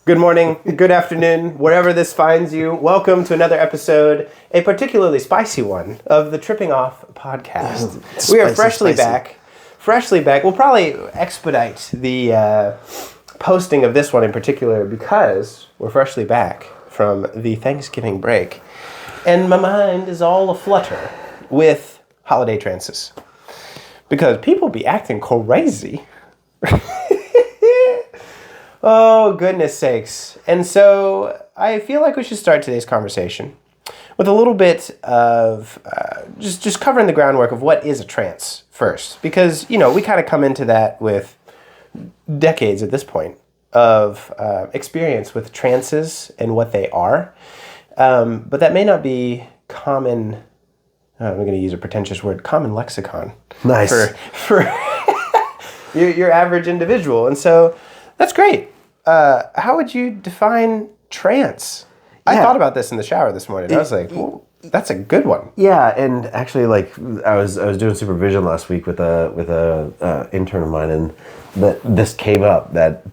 Good morning, good afternoon, wherever this finds you. Welcome to another episode, a particularly spicy one, of the Tripping Off podcast. We are freshly back. We'll probably expedite the posting of this one in particular because we're freshly back from the Thanksgiving break. And my mind is all aflutter with holiday trances. Because people be acting crazy. Oh, goodness sakes. And so I feel like we should start today's conversation with a little bit of just covering the groundwork of what is a trance first. Because, we kind of come into that with decades at this point of experience with trances and what they are. But that may not be common, I'm going to use a pretentious word, common lexicon. Nice. For your average individual. And so that's great. How would you define trance? I thought about this in the shower this morning. I was like, well, that's a good one. Yeah, and actually, I was doing supervision last week with a intern of mine, and this came up that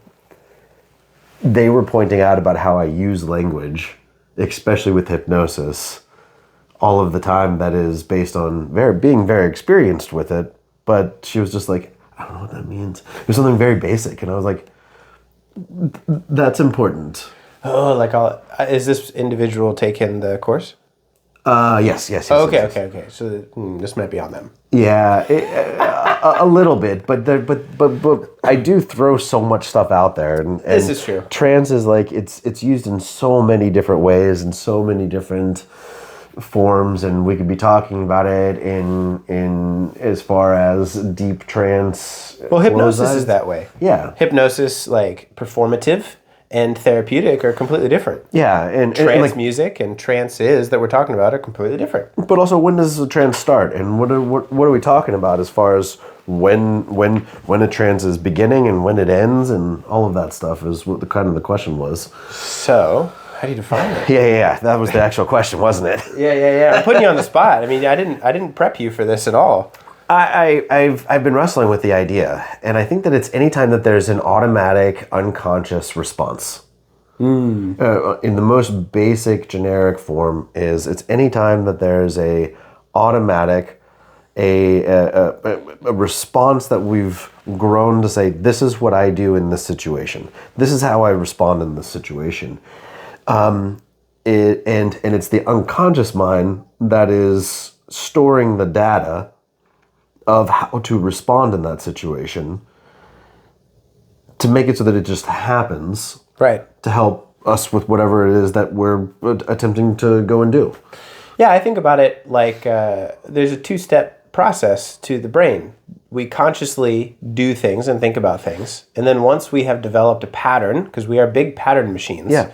they were pointing out about how I use language, especially with hypnosis, all of the time. That is based on being very experienced with it. But she was just like, I don't know what that means. It was something very basic, and I was like, that's important. Oh, is this individual taking the course? Yes. Okay. So this might be on them. Yeah, a little bit, but I do throw so much stuff out there, and this is true. Trance is it's used in so many different ways and so many different forms, and we could be talking about it in as far as deep trance. Well, hypnosis is that way. Yeah, hypnosis, like performative and therapeutic, are completely different. Yeah, and trance music and trances that we're talking about are completely different. But also, when does a trance start, and what are we talking about as far as when a trance is beginning and when it ends, and all of that stuff is what the question was. So, how do you define it? Yeah. That was the actual question, wasn't it? Yeah. I'm putting you on the spot. I mean, I didn't prep you for this at all. I've been wrestling with the idea, and I think that it's anytime that there's an automatic, unconscious response. In the most basic, generic form, it's anytime that there's a automatic, a response that we've grown to say, this is what I do in this situation. This is how I respond in this situation. And it's the unconscious mind that is storing the data of how to respond in that situation to make it so that it just happens. Right. To help us with whatever it is that we're attempting to go and do. Yeah, I think about it like there's a two-step process to the brain. We consciously do things and think about things. And then once we have developed a pattern, because we are big pattern machines. Yeah.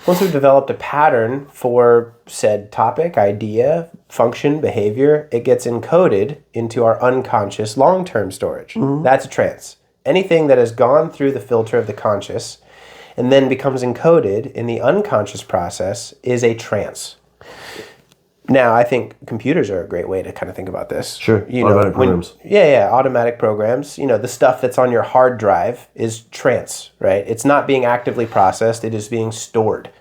Once we've developed a pattern for said topic, idea, function, behavior, it gets encoded into our unconscious long-term storage. Mm-hmm. That's a trance. Anything that has gone through the filter of the conscious and then becomes encoded in the unconscious process is a trance. Now, I think computers are a great way to kind of think about this. Sure, automatic programs. Automatic programs. The stuff that's on your hard drive is trance, right? It's not being actively processed, it is being stored,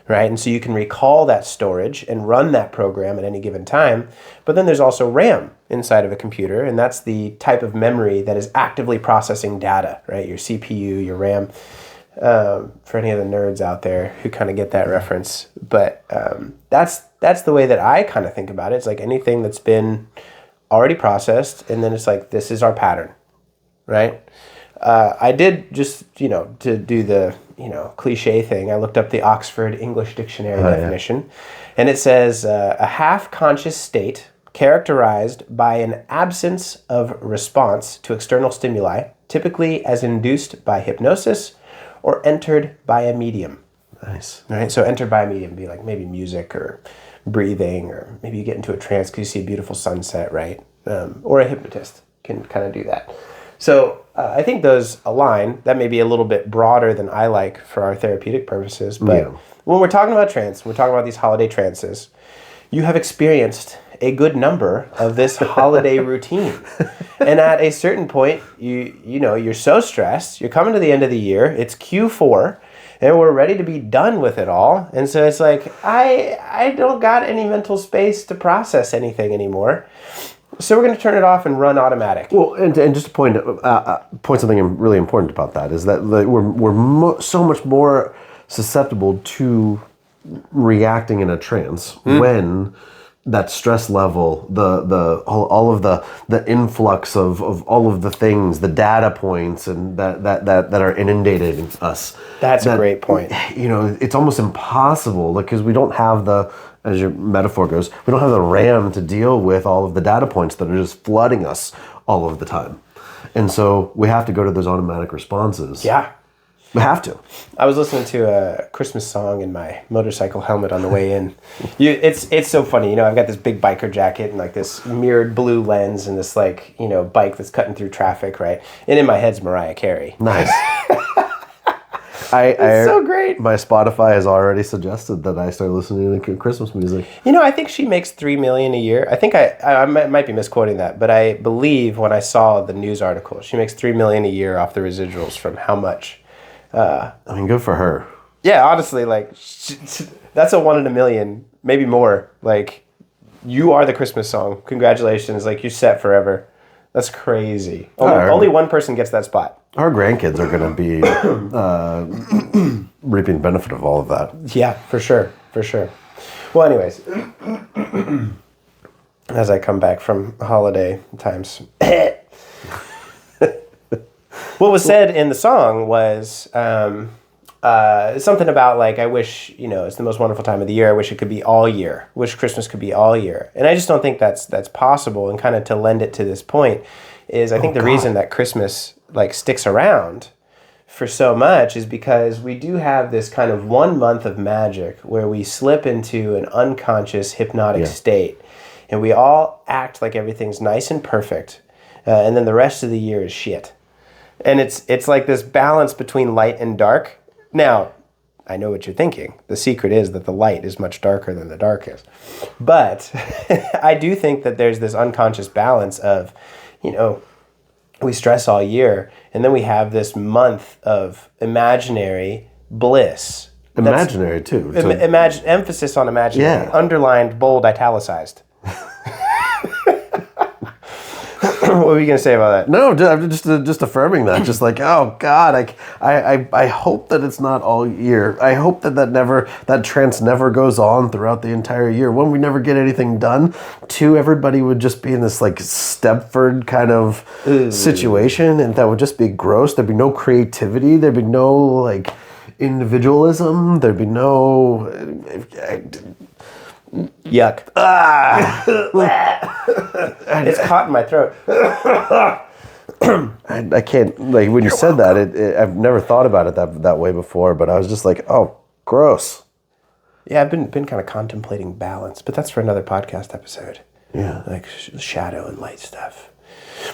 right? And so you can recall that storage and run that program at any given time. But then there's also RAM inside of a computer, and that's the type of memory that is actively processing data, right? Your CPU, your RAM. For any of the nerds out there who kind of get that reference. But that's the way that I kind of think about it. It's like anything that's been already processed, and then it's like, this is our pattern, right? I did just, to do the, cliche thing, I looked up the Oxford English Dictionary definition, and it says a half-conscious state characterized by an absence of response to external stimuli, typically as induced by hypnosis or entered by a medium. Nice. Right? So entered by a medium would be like maybe music or breathing, or maybe you get into a trance because you see a beautiful sunset, right? Or a hypnotist can kind of do that. So I think those align. That may be a little bit broader than I like for our therapeutic purposes. But when we're talking about trance, we're talking about these holiday trances, you have experienced a good number of this holiday routine. And at a certain point, you're so stressed, you're coming to the end of the year, it's Q4, and we're ready to be done with it all. And so it's like, I don't got any mental space to process anything anymore. So we're going to turn it off and run automatic. Well, and just to point something really important about that is that we're so much more susceptible to reacting in a trance when that stress level, all of the influx of all of the things, the data points, and that are inundating us. That's a great point. You know, it's almost impossible because we don't have as your metaphor goes, we don't have the RAM to deal with all of the data points that are just flooding us all of the time. And so we have to go to those automatic responses. Yeah. We have to. I was listening to a Christmas song in my motorcycle helmet on the way in. It's so funny. You know, I've got this big biker jacket and like this mirrored blue lens and this like, you know, bike that's cutting through traffic, right? And in my head's Mariah Carey. Nice. It's so great. My Spotify has already suggested that I start listening to Christmas music. You know, I think she makes $3 million a year. I think I might be misquoting that, but I believe when I saw the news article, she makes $3 million a year off the residuals from how much? I mean, good for her. Yeah, honestly, like that's a 1 in a million, maybe more. Like, you are the Christmas song. Congratulations! Like, you're set forever. That's crazy. Only one person gets that spot. Our grandkids are going to be reaping the benefit of all of that. Yeah, for sure. Well, anyways, as I come back from holiday times. What was said in the song was something about like, I wish, you know, it's the most wonderful time of the year. I wish it could be all year. Wish Christmas could be all year. And I just don't think that's possible. And kind of to lend it to this point is I think the reason that Christmas like sticks around for so much is because we do have this kind of 1 month of magic where we slip into an unconscious hypnotic state and we all act like everything's nice and perfect. And then the rest of the year is shit. And it's like this balance between light and dark. Now, I know what you're thinking. The secret is that the light is much darker than the dark is. But I do think that there's this unconscious balance of, you know, we stress all year, and then we have this month of imaginary bliss. Imaginary, too. Emphasis on imaginary. Yeah. Underlined, bold, italicized. What were you going to say about that? No, just affirming that. Just like, oh God, I hope that it's not all year. I hope that trance never goes on throughout the entire year. One, we never get anything done. Two, everybody would just be in this like Stepford kind of situation, and that would just be gross. There'd be no creativity. There'd be no like individualism. There'd be no. Yuck. It's caught in my throat. I can't, like, when you said that, I've never thought about it that way before, but I was just like, oh, gross. Yeah, I've been kind of contemplating balance, but that's for another podcast episode. Yeah. Like shadow and light stuff.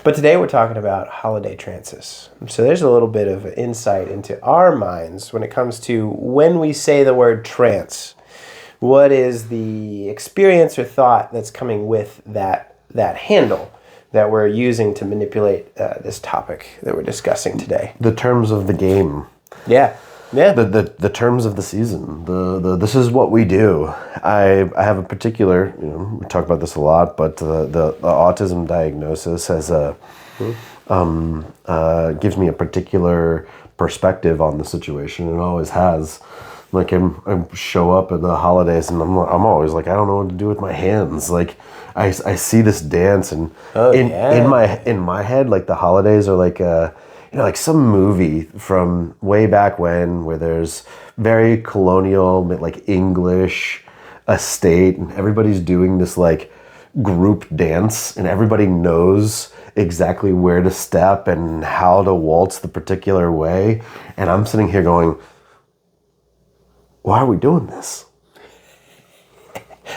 But today we're talking about holiday trances. So there's a little bit of insight into our minds when it comes to when we say the word trance. What is the experience or thought that's coming with that handle that we're using to manipulate this topic that we're discussing today? The terms of the game. Yeah. The terms of the season. This is what we do. I have a particular, you know, we talk about this a lot, but the autism diagnosis has gives me a particular perspective on the situation, and always has. Like I show up at the holidays and I'm always like, I don't know what to do with my hands. Like I see this dance and in my head, like the holidays are like like some movie from way back when, where there's very colonial, like English estate, and everybody's doing this like group dance, and everybody knows exactly where to step and how to waltz the particular way. And I'm sitting here going, why are we doing this?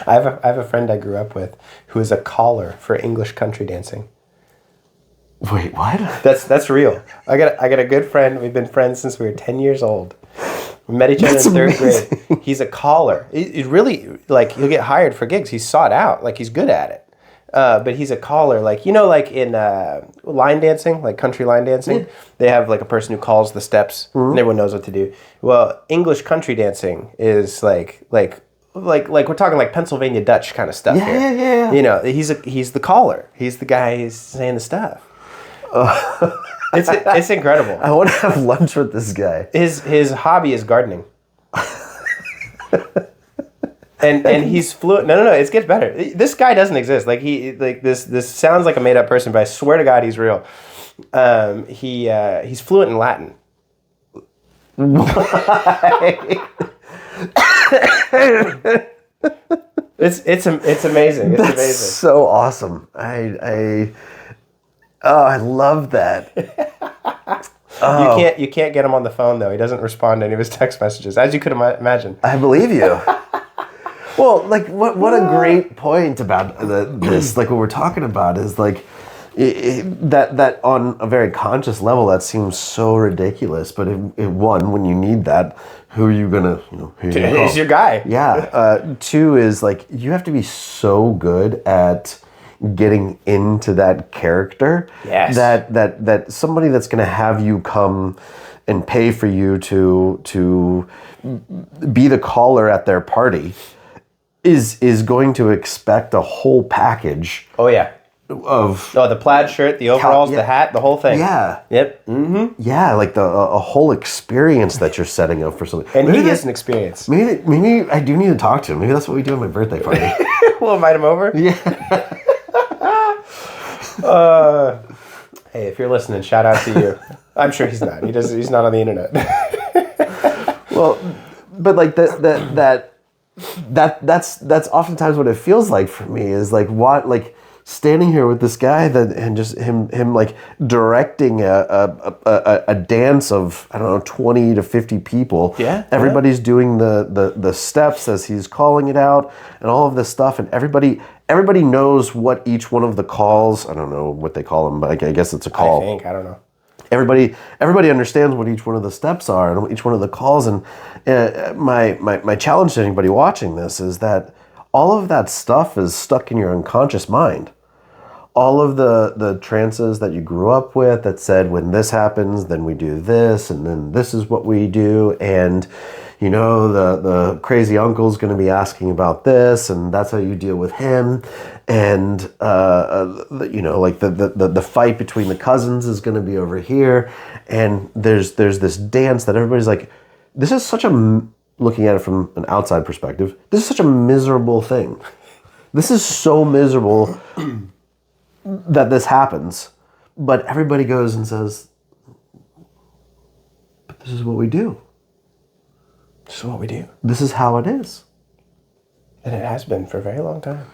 I have a friend I grew up with who is a caller for English country dancing. Wait, what? That's real. I got a good friend. We've been friends since we were 10 years old. We met each other in third grade. He's a caller. He's really, like, he'll get hired for gigs. He's sought out. Like, he's good at it. But he's a caller, like like in line dancing, like country line dancing, they have like a person who calls the steps, and everyone knows what to do. Well, English country dancing is like we're talking like Pennsylvania Dutch kind of stuff here. Yeah. He's the caller. He's the guy who's saying the stuff. It's incredible. I want to have lunch with this guy. His hobby is gardening. And he's fluent. No. It gets better. This guy doesn't exist. Like this sounds like a made up person, but I swear to God, he's real. He's fluent in Latin. It's amazing. It's That's amazing. So awesome. I love that. You can't get him on the phone though. He doesn't respond to any of his text messages, as you could imagine. I believe you. Well, like what a great point about this. Like what we're talking about is like that on a very conscious level that seems so ridiculous. But when you need that, who are you gonna who are you gonna call? He's your guy. Yeah. Two is like you have to be so good at getting into that character. Yes. That somebody that's gonna have you come and pay for you to be the caller at their party is going to expect a whole package. Oh yeah. Of the plaid shirt, the overalls, the hat, the whole thing. Yeah. Yep. Mm-hmm. Yeah, like a whole experience that you're setting up for something. And maybe he is an experience. Maybe I do need to talk to him. Maybe that's what we do at my birthday party. We'll invite him over. Yeah. Hey, if you're listening, shout out to you. I'm sure he's not. He's not on the internet. Well, but like that's oftentimes what it feels like for me is like standing here with this guy and just him like directing a dance of I don't know 20 to 50 people. Yeah. Everybody's doing the steps as he's calling it out and all of this stuff, and everybody knows what each one of the calls. I don't know what they call them, but I guess it's a call. I don't know. Everybody understands what each one of the steps are and each one of the calls. And my challenge to anybody watching this is that all of that stuff is stuck in your unconscious mind. All of the trances that you grew up with that said, when this happens, then we do this, and then this is what we do. And, the crazy uncle's going to be asking about this, and that's how you deal with him. And, like the fight between the cousins is going to be over here. And there's this dance that everybody's like, this is such looking at it from an outside perspective, this is such a miserable thing. This is so miserable that this happens. But everybody goes and says, but this is what we do. This is what we do. This is how it is. And it has been for a very long time.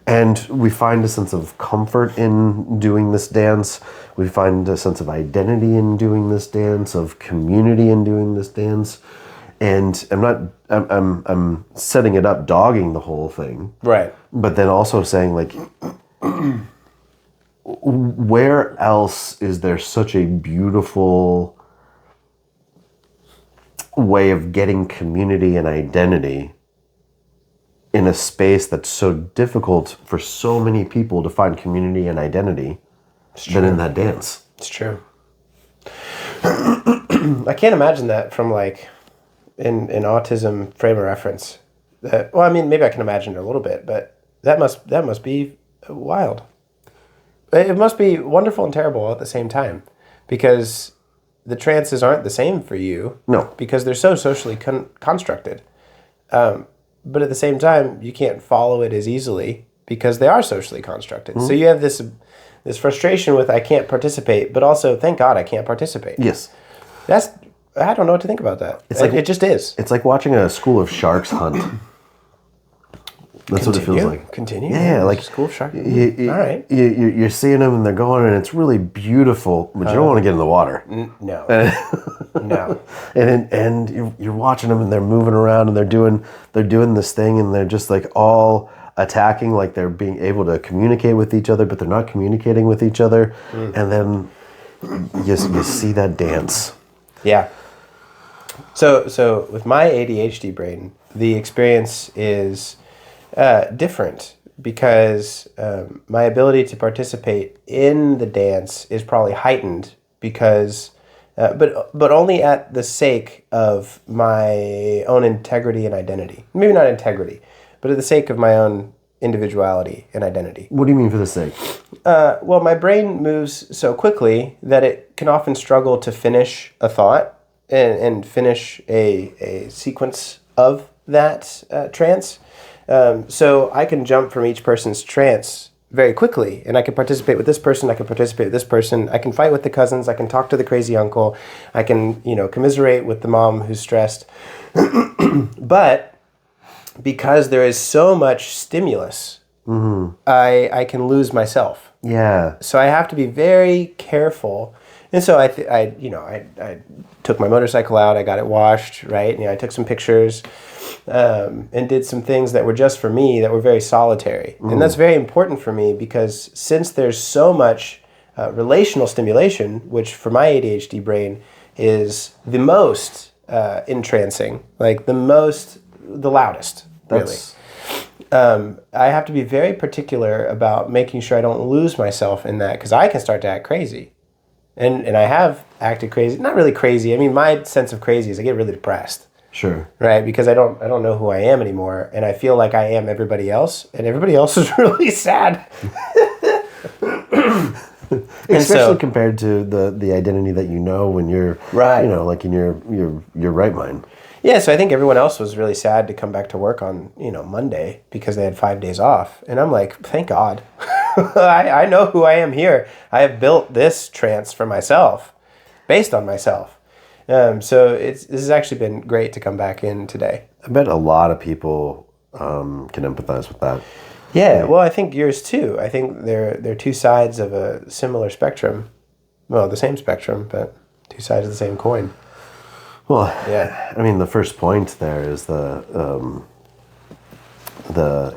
And we find a sense of comfort in doing this dance. We find a sense of identity in doing this dance, of community in doing this dance. And I'm setting it up, dogging the whole thing. Right. But then also saying like, where else is there such a beautiful way of getting community and identity in a space that's so difficult for so many people to find community and identity than in that dance? It's true. I can't imagine that from like in autism frame of reference. Well, I mean, maybe I can imagine it a little bit, but that must be wild. It must be wonderful and terrible all at the same time, because the trances aren't the same for you. No. Because they're so socially constructed. But at the same time, you can't follow it as easily because they are socially constructed. Mm-hmm. So you have this frustration with I can't participate, but also thank God I can't participate. Yes. I don't know what to think about that. It just is. It's like watching a school of sharks hunt. That's what it feels like. Continue. Yeah, like school of sharks. All right. You're seeing them and they're going and it's really beautiful, but you don't want to get in the water. No. No. And you're watching them and they're moving around and they're doing this thing and they're just like all attacking, like they're being able to communicate with each other, but they're not communicating with each other. And then you see that dance. Yeah. So with my ADHD brain, the experience is different because my ability to participate in the dance is probably heightened because, but only at the sake of my own integrity and identity. Maybe not integrity, but at the sake of my own individuality and identity. What do you mean for the sake? Well, my brain moves so quickly that it can often struggle to finish a thought and finish a sequence of that trance. So I can jump from each person's trance very quickly, and I can participate with this person, I can participate with this person, I can fight with the cousins, I can talk to the crazy uncle, I can, commiserate with the mom who's stressed. But because there is so much stimulus, I can lose myself. Yeah. So I have to be very careful. And so I took my motorcycle out, I got it washed, right? I took some pictures and did some things that were just for me that were very solitary. And that's very important for me because since there's so much relational stimulation, which for my ADHD brain is the most entrancing, like the loudest, really. I have to be very particular about making sure I don't lose myself in that because I can start to act crazy. And I have acted crazy. Not really crazy. I mean, my sense of crazy is I get really depressed. Sure. Right? Because I don't know who I am anymore. And I feel like I am everybody else. And everybody else is really sad. Especially compared to the identity that when you're right. Like in your right mind. Yeah, so I think everyone else was really sad to come back to work on, Monday because they had 5 days off. And I'm like, thank God. I know who I am here. I have built this trance for myself, based on myself. So this has actually been great to come back in today. I bet a lot of people can empathize with that. Yeah, well, I think yours too. I think they're two sides of a similar spectrum. Well, the same spectrum, but two sides of the same coin. Well, yeah. I mean, the first point there is the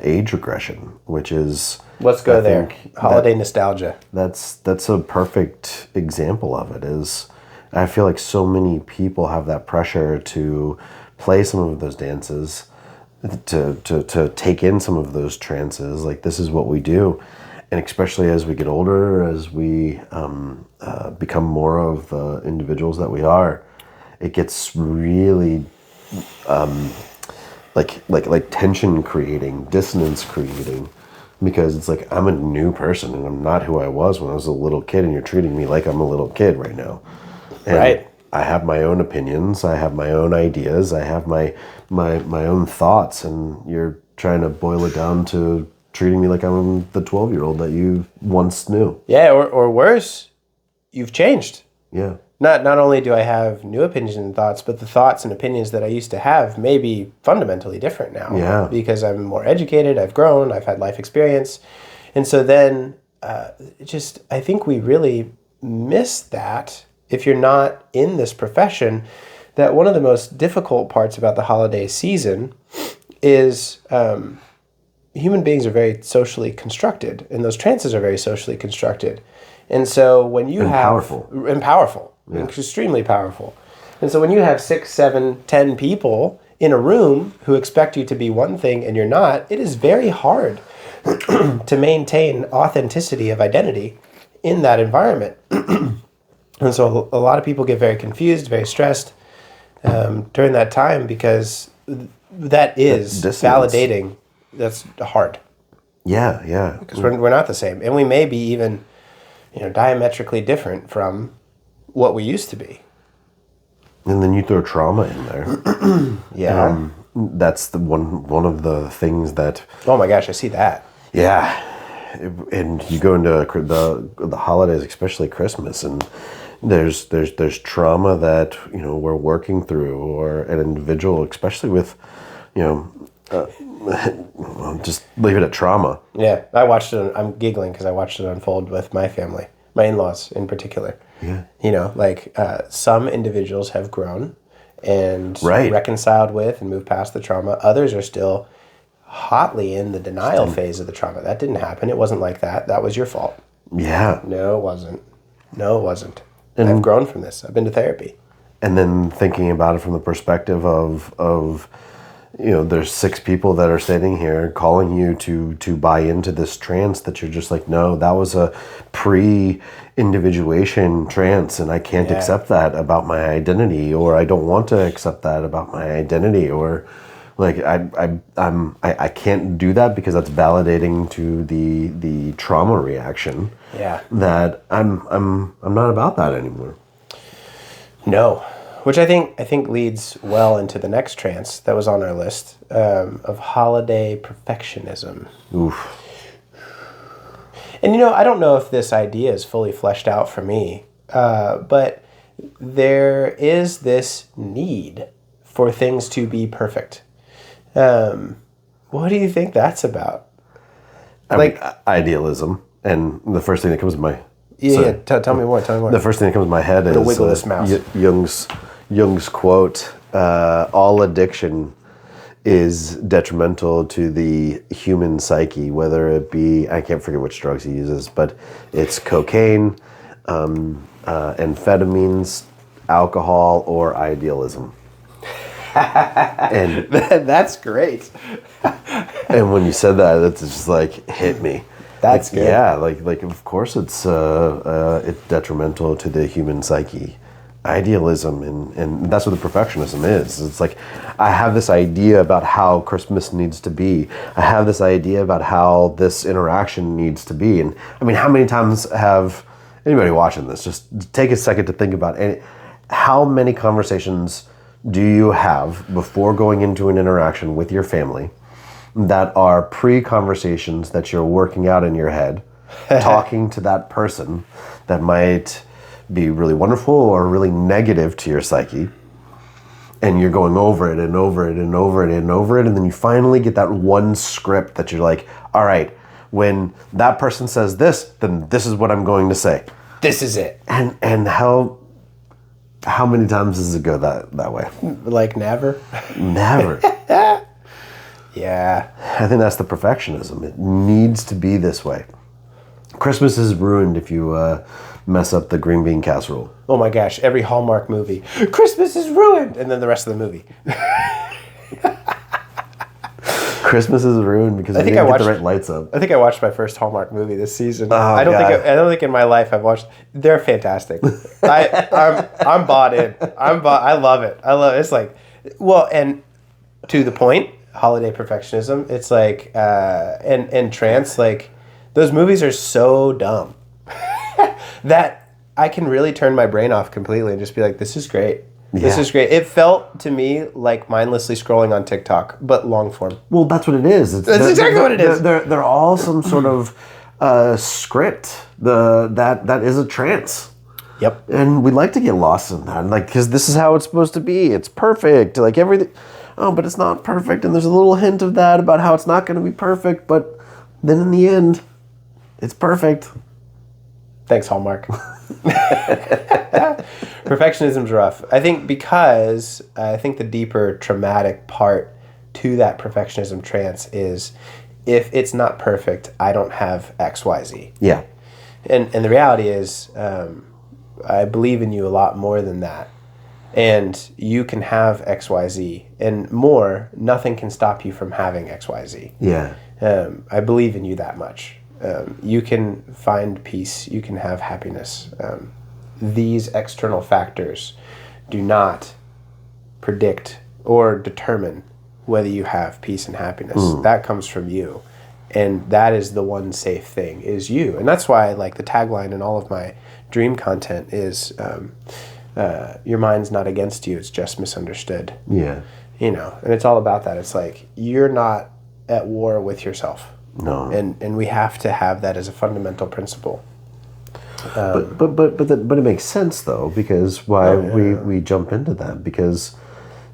age regression, which is... Let's go there. Holiday nostalgia. That's a perfect example of it. Is I feel like so many people have that pressure to play some of those dances, to take in some of those trances. Like, this is what we do. And especially as we get older, as we become more of the individuals that we are, it gets really like tension creating, dissonance creating, because it's like I'm a new person and I'm not who I was when I was a little kid, and you're treating me like I'm a little kid right now. And right. I have my own opinions, I have my own ideas, I have my own thoughts, and you're trying to boil it down to treating me like I'm the 12-year-old that you once knew. Yeah, or worse, you've changed. Yeah. Not only do I have new opinions and thoughts, but the thoughts and opinions that I used to have may be fundamentally different now. Yeah. Because I'm more educated, I've grown, I've had life experience. And so then I think we really miss that if you're not in this profession, that one of the most difficult parts about the holiday season is human beings are very socially constructed, and those trances are very socially constructed. And so when you powerful, yeah. Extremely powerful. And so when you have 6, 7, 10 people in a room who expect you to be one thing and you're not, it is very hard to maintain authenticity of identity in that environment. And so a lot of people get very confused, very stressed during that time because that is validating. That's hard. Yeah, yeah. Because we're not the same. And we may be even diametrically different from what we used to be. And then you throw trauma in there. Yeah. That's the one of the things that... Oh my gosh, I see that. Yeah. And you go into the holidays, especially Christmas, and there's trauma that, we're working through, or an individual, especially with, just leave it at trauma. Yeah, I watched it. I'm giggling because I watched it unfold with my family, my in-laws in particular. Yeah. Some individuals have grown and right. reconciled with and moved past the trauma. Others are still hotly in the denial phase of the trauma. That didn't happen. It wasn't like that. That was your fault. Yeah. No, it wasn't. And I've grown from this. I've been to therapy. And then thinking about it from the perspective of there's 6 people that are sitting here calling you to buy into this trance that you're just like, no, that was a pre-individuation trance, and I can't accept that about my identity, or I don't want to accept that about my identity, or like I can't do that because that's validating to the trauma reaction. Yeah. That I'm not about that anymore. No. Which I think leads well into the next trance that was on our list, of holiday perfectionism. Oof. And I don't know if this idea is fully fleshed out for me, but there is this need for things to be perfect. What do you think that's about? I mean, idealism, and the first thing that comes to my tell me more. The first thing that comes to my head is wiggle this mouse. Jung's quote: "All addiction is detrimental to the human psyche, whether it be, I can't forget which drugs he uses, but it's cocaine, amphetamines, alcohol, or idealism." And that's great. And when you said that, it's just like hit me. That's good. Yeah, like of course it's detrimental to the human psyche. Idealism, and that's what the perfectionism is. It's like, I have this idea about how Christmas needs to be. I have this idea about how this interaction needs to be. And I mean, how many times have anybody watching this, just take a second to think about it. How many conversations do you have before going into an interaction with your family that are pre-conversations that you're working out in your head, talking to that person that might be really wonderful or really negative to your psyche, and you're going over it and over it and over it and over it, and then you finally get that one script that you're like, all right, when that person says this, then this is what I'm going to say. This is it. And how many times does it go that way? Like never? Never. Yeah. I think that's the perfectionism. It needs to be this way. Christmas is ruined if you mess up the green bean casserole. Oh my gosh, every Hallmark movie, Christmas is ruined, and then the rest of the movie. Christmas is ruined because we didn't get the right lights up. I think I watched my first Hallmark movie this season. Oh, I don't think in my life I've watched. They're fantastic. I'm bought in. I love it. It's like, well, and to the point, holiday perfectionism. It's like, and trance, like, those movies are so dumb that I can really turn my brain off completely and just be like, this is great. This is great. It felt to me like mindlessly scrolling on TikTok, but long form. Well, that's what it is. That's exactly what it is. They're all some sort of script. That is a trance. Yep. And we like to get lost in that, like, because this is how it's supposed to be. It's perfect. Like everything. Oh, but it's not perfect. And there's a little hint of that about how it's not going to be perfect. But then in the end, it's perfect. Thanks, Hallmark. Perfectionism's rough. I think because the deeper traumatic part to that perfectionism trance is, if it's not perfect, I don't have XYZ. Yeah. And the reality is, I believe in you a lot more than that. And you can have XYZ and more. Nothing can stop you from having XYZ. Yeah. I believe in you that much. You can find peace. You can have happiness. These external factors do not predict or determine whether you have peace and happiness. That comes from you. And that is the one safe thing, is you. And that's why, like, the tagline in all of my dream content is, your mind's not against you, it's just misunderstood. Yeah. And it's all about that. It's like, you're not at war with yourself. No. And we have to have that as a fundamental principle. But it makes sense though, because we jump into that, because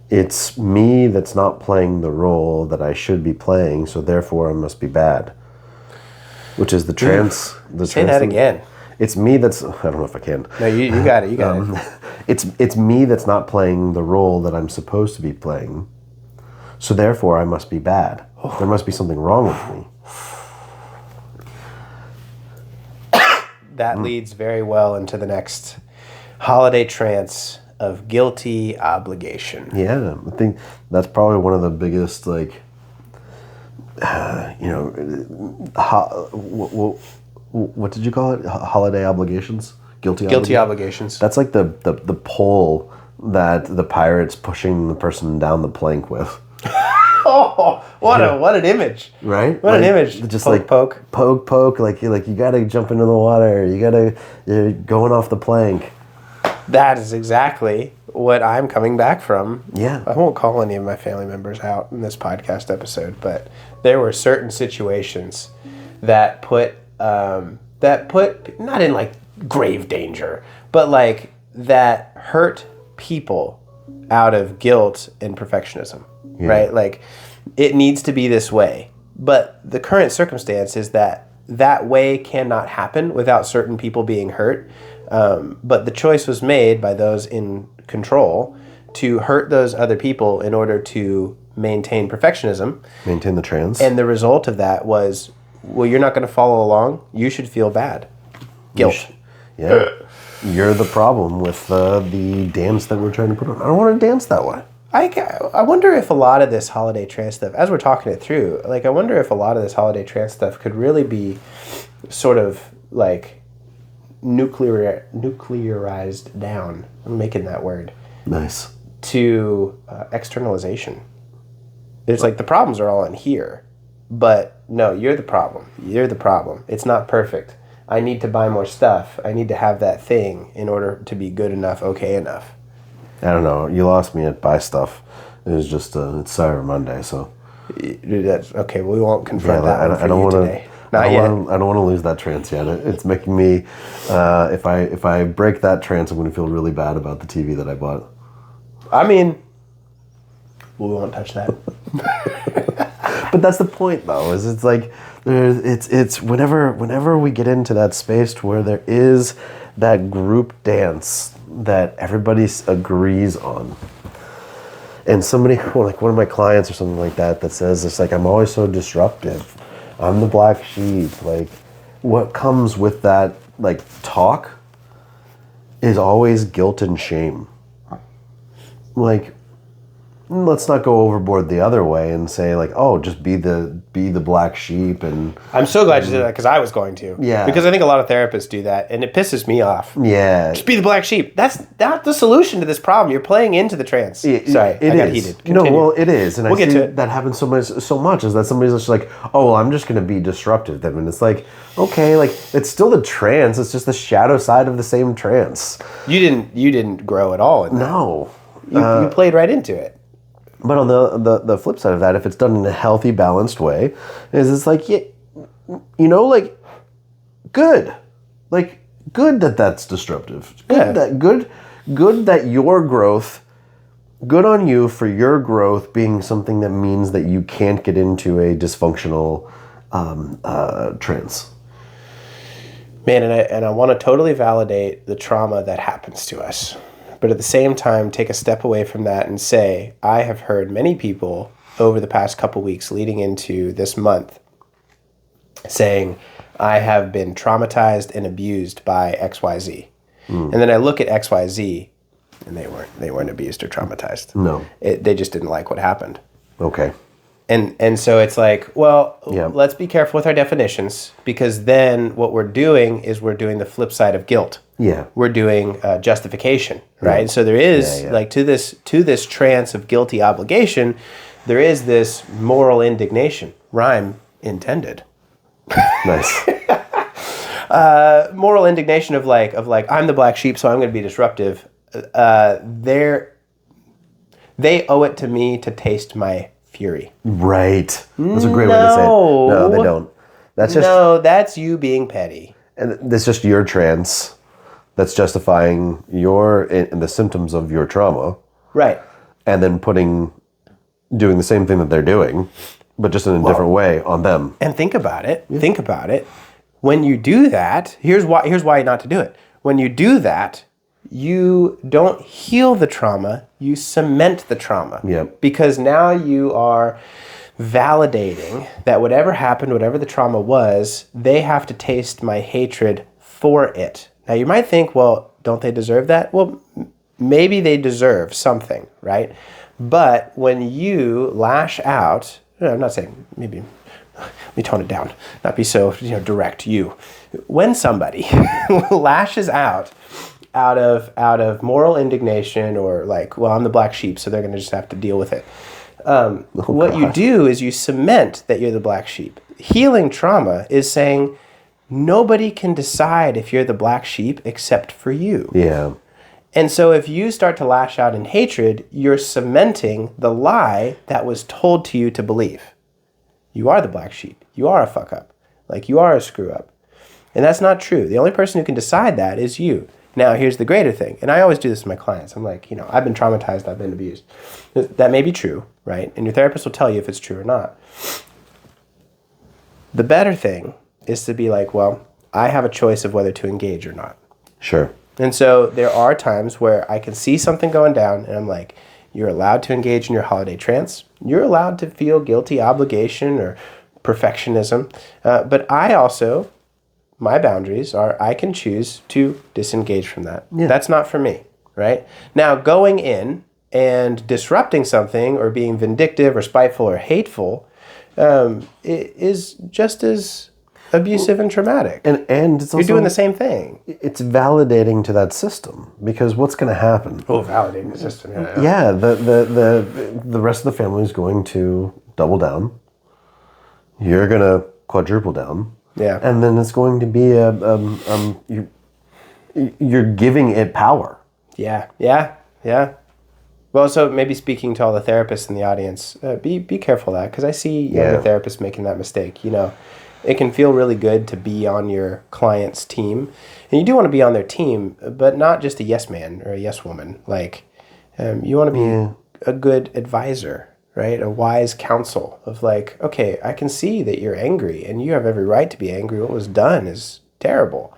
it's me that's not playing the role that I should be playing, so therefore I must be bad. Which is the trance. Say that again. It's me that's, I don't know if I can. No, you got it. You got it. It's me that's not playing the role that I'm supposed to be playing, so therefore I must be bad. There must be something wrong with me. That leads very well into the next holiday trance of guilty obligation. Yeah, I think that's probably one of the biggest, like, what did you call it? Holiday obligations? Guilty obligations. That's like the pole that the pirate's pushing the person down the plank with. Oh, what an image. Right? What an image. Just poke. Poke. Like you gotta jump into the water. You're going off the plank. That is exactly what I'm coming back from. Yeah. I won't call any of my family members out in this podcast episode, but there were certain situations that put not in like grave danger, but like that hurt people out of guilt and perfectionism, right? Like it needs to be this way, but the current circumstance is that way cannot happen without certain people being hurt. But the choice was made by those in control to hurt those other people in order to maintain perfectionism. Maintain the trance. And the result of that was, well, you're not going to follow along. You should feel bad. Guilt. Yeah. You're the problem with the dance that we're trying to put on. I don't want to dance that way. I wonder if a lot of this holiday trance stuff, as we're talking it through, like I wonder if a lot of this holiday trance stuff could really be sort of like nuclearized down. I'm making that word. Nice. To externalization. It's like the problems are all in here, but no, you're the problem. You're the problem. It's not perfect. I need to buy more stuff. I need to have that thing in order to be good enough, okay enough. I don't know. You lost me at buy stuff. It was just it's Cyber Monday, so. That's okay. We won't confront that one for I don't you want today. Not yet. I don't want to lose that trance yet. It's making me. If I break that trance, I'm going to feel really bad about the TV that I bought. I mean, we won't touch that. But that's the point, though. Is it's like it's whenever we get into that space to where there is that group dance that everybody agrees on, and somebody like one of my clients or something like that says it's like I'm always so disruptive. I'm the black sheep. Like, what comes with that, like, talk is always guilt and shame. Like, let's not go overboard the other way and say, like, oh, just be the black sheep. And I'm so glad you did that because I was going to. Yeah. Because I think a lot of therapists do that, and it pisses me off. Yeah. Just be the black sheep. That's not the solution to this problem. You're playing into the trance. Sorry, I got heated. Continue. No, well, it is. And we'll I get see to it. That happens so much is that somebody's just like, oh, well, I'm just going to be disruptive then. And it's like, okay, like, it's still the trance. It's just the shadow side of the same trance. You didn't grow at all in that. No. You played right into it. But on the flip side of that, if it's done in a healthy, balanced way, it's like, yeah, like, good. Like, good that that's disruptive. Good that your growth, good on you for your growth being something that means that you can't get into a dysfunctional trance. Man, and I want to totally validate the trauma that happens to us. But at the same time, take a step away from that and say, I have heard many people over the past couple weeks leading into this month saying, I have been traumatized and abused by XYZ. And then I look at XYZ and they weren't abused or traumatized. No. They just didn't like what happened. Okay. And so it's like, well, Yeah. Let's be careful with our definitions, because then what we're doing is we're doing the flip side of guilt. Yeah. We're doing justification, right? Yeah. So there is like to this trance of guilty obligation, there is this moral indignation. Rhyme intended. Nice. Moral indignation of like I'm the black sheep, so I'm going to be disruptive. They owe it to me to taste my fury. Right. That's a great way to say it. No, they don't. That's you being petty. And that's just your trance that's justifying the symptoms of your trauma. Right. And then doing the same thing that they're doing, but just in a different way on them. And think about it. Yeah. Think about it. When you do that, here's why not to do it. When you do that, you don't heal the trauma, you cement the trauma. Yep. Because now you are validating that whatever happened, whatever the trauma was, they have to taste my hatred for it. Now you might think, well, don't they deserve that? Well, maybe they deserve something, right? But when you lash out, I'm not saying maybe, let me tone it down, not be so direct. When somebody lashes out of moral indignation or like, well, I'm the black sheep, so they're going to just have to deal with it. What you do is you cement that you're the black sheep. Healing trauma is saying nobody can decide if you're the black sheep except for you. Yeah. And so if you start to lash out in hatred, you're cementing the lie that was told to you to believe. You are the black sheep. You are a fuck up. Like, you are a screw up. And that's not true. The only person who can decide that is you. Now, here's the greater thing. And I always do this with my clients. I'm like, I've been traumatized. I've been abused. That may be true, right? And your therapist will tell you if it's true or not. The better thing is to be like, well, I have a choice of whether to engage or not. Sure. And so there are times where I can see something going down and I'm like, you're allowed to engage in your holiday trance. You're allowed to feel guilty obligation or perfectionism. But I also, my boundaries are I can choose to disengage from that. Yeah. That's not for me, right? Now, going in and disrupting something or being vindictive or spiteful or hateful is just as abusive and traumatic. And it's also, you're doing the same thing. It's validating to that system, because what's going to happen? Oh, validating the system. Yeah. The rest of the family is going to double down. You're going to quadruple down. Yeah. And then it's going to be you're giving it power. Yeah. Well, so maybe speaking to all the therapists in the audience, be careful of that, because I see younger therapists making that mistake. It can feel really good to be on your client's team, and you do want to be on their team, but not just a yes man or a yes woman. Like, you want to be a good advisor, right? A wise counsel of like, okay, I can see that you're angry, and you have every right to be angry. What was done is terrible.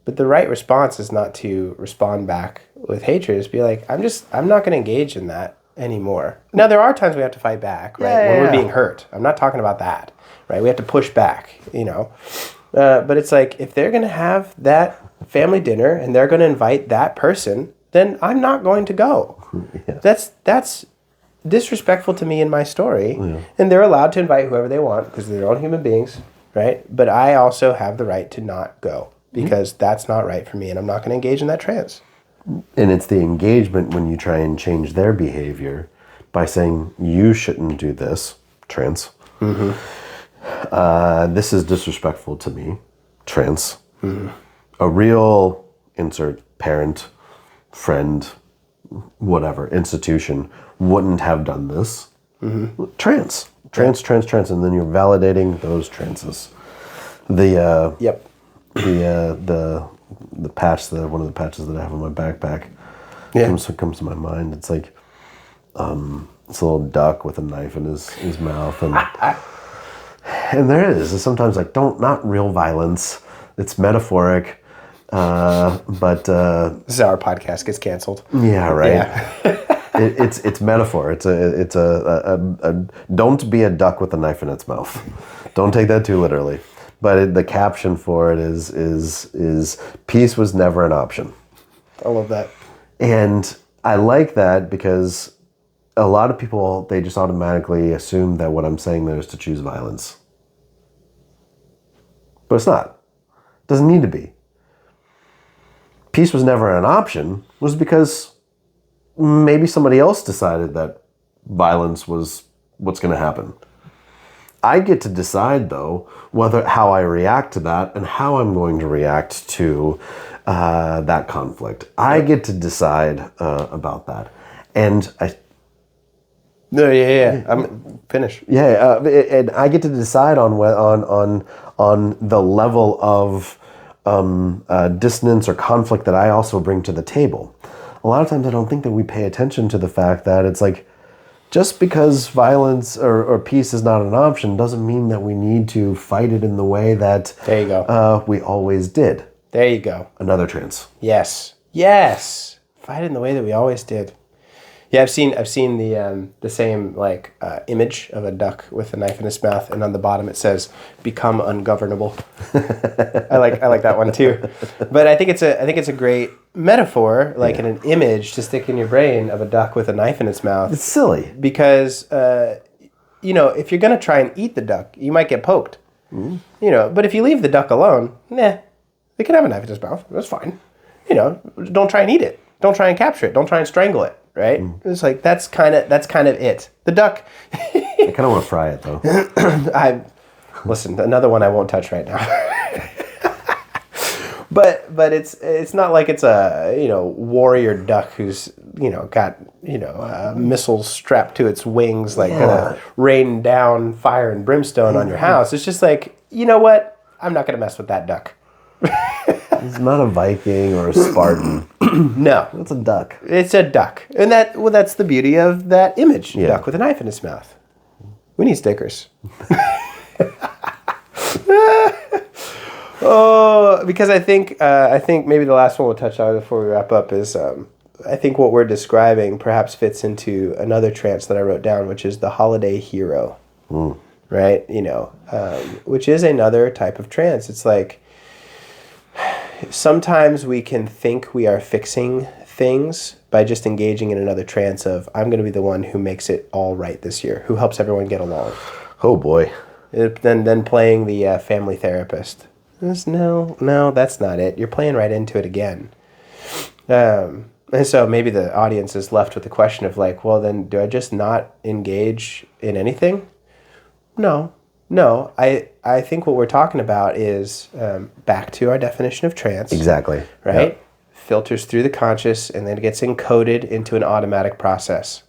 But the right response is not to respond back with hatred. It's be like, I'm not going to engage in that anymore. Now, there are times we have to fight back, right? When we're being hurt. I'm not talking about that, right? We have to push back, But it's like, if they're going to have that family dinner and they're going to invite that person, then I'm not going to go. Yeah. That's disrespectful to me in my story. Yeah. And they're allowed to invite whoever they want because they're their own human beings, right? But I also have the right to not go, because that's not right for me, and I'm not going to engage in that trance. And it's the engagement when you try and change their behavior by saying, you shouldn't do this, trance. Mm-hmm. This is disrespectful to me, trance. Mm-hmm. A real, insert parent, friend, whatever, institution wouldn't have done this. Mm-hmm. Trance, and then you're validating those trances. The patch, one of the patches that I have on my backpack comes to my mind. It's like it's a little duck with a knife in his mouth, and there it is. It's sometimes like not real violence. It's metaphoric, but this is how our podcast gets canceled. Yeah, right. Yeah. it's metaphor. It's a don't be a duck with a knife in its mouth. Don't take that too literally. But the caption for it is peace was never an option. I love that. And I like that because a lot of people, they just automatically assume that what I'm saying there is to choose violence. But it's not. It doesn't need to be. Peace was never an option was because maybe somebody else decided that violence was what's going to happen. I get to decide, though, how I react to that and how I'm going to react to that conflict. I get to decide about that, and I'm finished. And I get to decide on the level of dissonance or conflict that I also bring to the table. A lot of times, I don't think that we pay attention to the fact that it's like, just because violence or peace is not an option doesn't mean that we need to fight it in the way that there you go. We always did. There you go. Another trance. Yes. Fight it in the way that we always did. Yeah, I've seen the same image of a duck with a knife in its mouth, and on the bottom it says "Become ungovernable." I like that one too, but I think it's a great metaphor, in an image to stick in your brain of a duck with a knife in its mouth. It's silly Because if you're gonna try and eat the duck, you might get poked. But if you leave the duck alone, they can have a knife in its mouth. That's fine. Don't try and eat it. Don't try and capture it. Don't try and strangle it. Right? It's like that's kind of it. The duck. I kind of want to fry it though. Listen, another one I won't touch right now. but it's not like it's a warrior duck who's got missiles strapped to its wings, gonna rain down fire and brimstone on your house. It's just like, you know what? I'm not gonna mess with that duck. It's not a Viking or a Spartan. No, it's a duck. It's a duck, and that's the beauty of that image. Yeah. Duck with a knife in its mouth. We need stickers. Because I think maybe the last one we'll touch on before we wrap up is I think what we're describing perhaps fits into another trance that I wrote down, which is the holiday hero, right? Which is another type of trance. It's like sometimes we can think we are fixing things by just engaging in another trance of I'm going to be the one who makes it all right this year, who helps everyone get along. Oh boy. Then playing the family therapist. No, that's not it. You're playing right into it again. And so maybe the audience is left with the question of well, then do I just not engage in anything? No. I think what we're talking about is back to our definition of trance. Exactly. Right? Yep. Filters through the conscious and then gets encoded into an automatic process.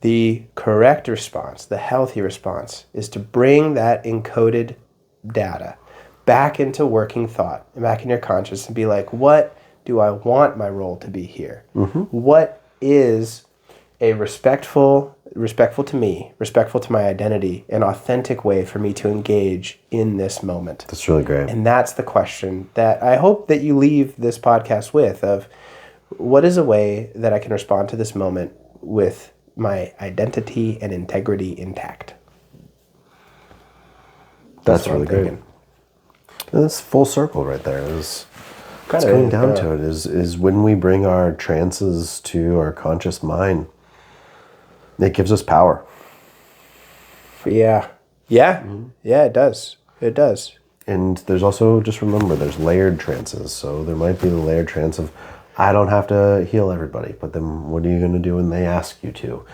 The correct response, the healthy response, is to bring that encoded data back into working thought, back in your conscious, and be like, what do I want my role to be here? Mm-hmm. What is a respectful to me, respectful to my identity, an authentic way for me to engage in this moment? That's really great. And that's the question that I hope that you leave this podcast with of what is a way that I can respond to this moment with my identity and integrity intact? That's really good. That's full circle right there. It's coming down to it is when we bring our trances to our conscious mind, it gives us power. Yeah. Mm-hmm. Yeah, it does. It does. And there's also, just remember, there's layered trances. So there might be the layered trance of, I don't have to heal everybody, but then what are you going to do when they ask you to?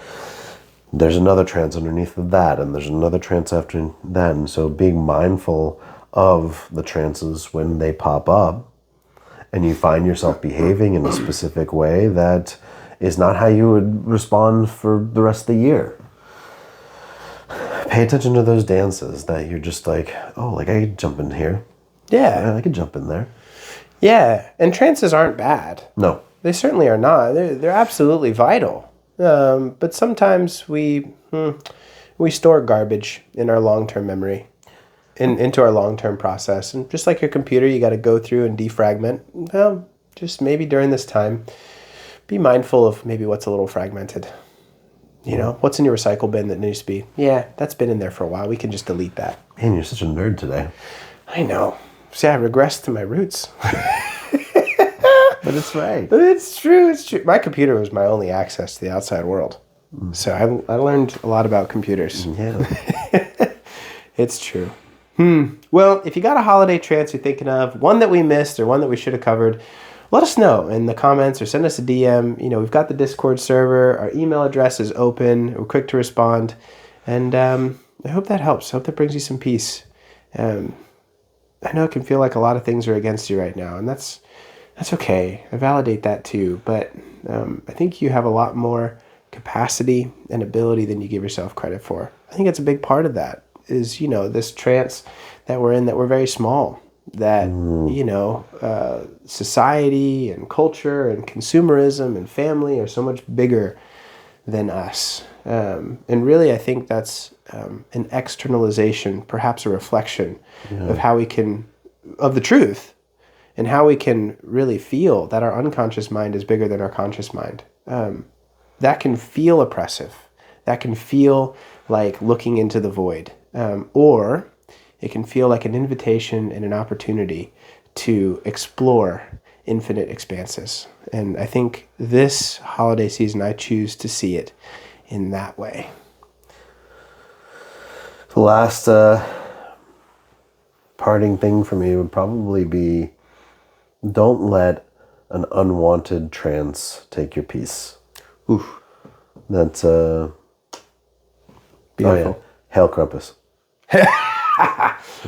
There's another trance underneath of that, and there's another trance after then. So being mindful of the trances when they pop up, and you find yourself behaving in a specific way that is not how you would respond for the rest of the year. Pay attention to those dances that you're just like, I could jump in here. Yeah. I could jump in there. Yeah, and trances aren't bad. No. They certainly are not. They're absolutely vital. But sometimes we store garbage in our long-term memory, into our long-term process. And just like your computer, you got to go through and defragment. Well, just maybe during this time, be mindful of maybe what's a little fragmented. What's in your recycle bin that needs to be, that's been in there for a while. We can just delete that. Man, you're such a nerd today. I know. See, I regressed to my roots. But it's right. But it's true. My computer was my only access to the outside world. So I learned a lot about computers. Yeah. It's true. Well, if you got a holiday trance you're thinking of, one that we missed or one that we should have covered, let us know in the comments or send us a DM. We've got the Discord server. Our email address is open. We're quick to respond. And I hope that helps. I hope that brings you some peace. I know it can feel like a lot of things are against you right now, and that's okay. I validate that too. But I think you have a lot more capacity and ability than you give yourself credit for. I think it's a big part of that is, this trance that we're in, that we're very small, that, society and culture and consumerism and family are so much bigger than us. And really, I think that's an externalization, perhaps a reflection of of the truth, and how we can really feel that our unconscious mind is bigger than our conscious mind. that can feel oppressive. That can feel like looking into the void. Or it can feel like an invitation and an opportunity to explore infinite expanses. And I think this holiday season, I choose to see it in that way. The last parting thing for me would probably be, don't let an unwanted trance take your peace. Oof. That's Beautiful. Oh yeah, Hail Krampus.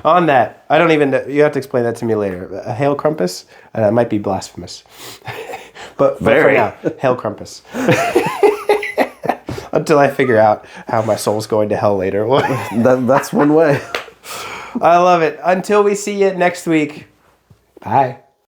On that, I don't even know. You have to explain that to me later. A Hail Krampus? That might be blasphemous. but for Very. now, Hail Krampus. Until I figure out how my soul's going to hell later. That's one way. I love it. Until we see you next week. Bye.